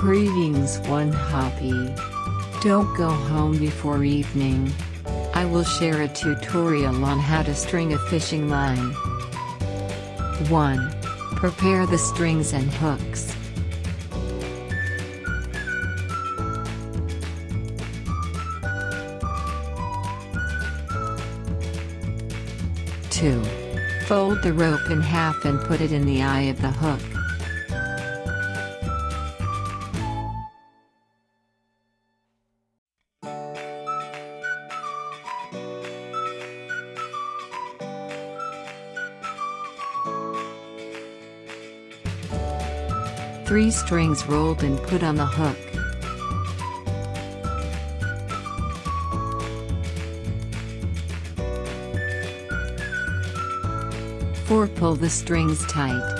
Greetings, One Hobby. Don't go home before evening. I will share a tutorial on how to string a fishing line. 1. Prepare the strings and hooks. Two. Fold the rope in half and put it in the eye of the hook. 3 strings rolled and put on the hook. 4. Pull the strings tight.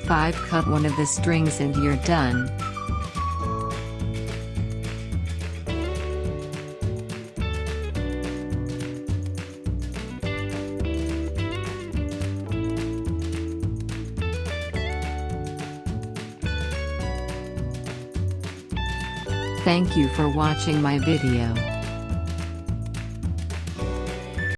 5. Cut one of the strings and you're done. Thank you for watching my video.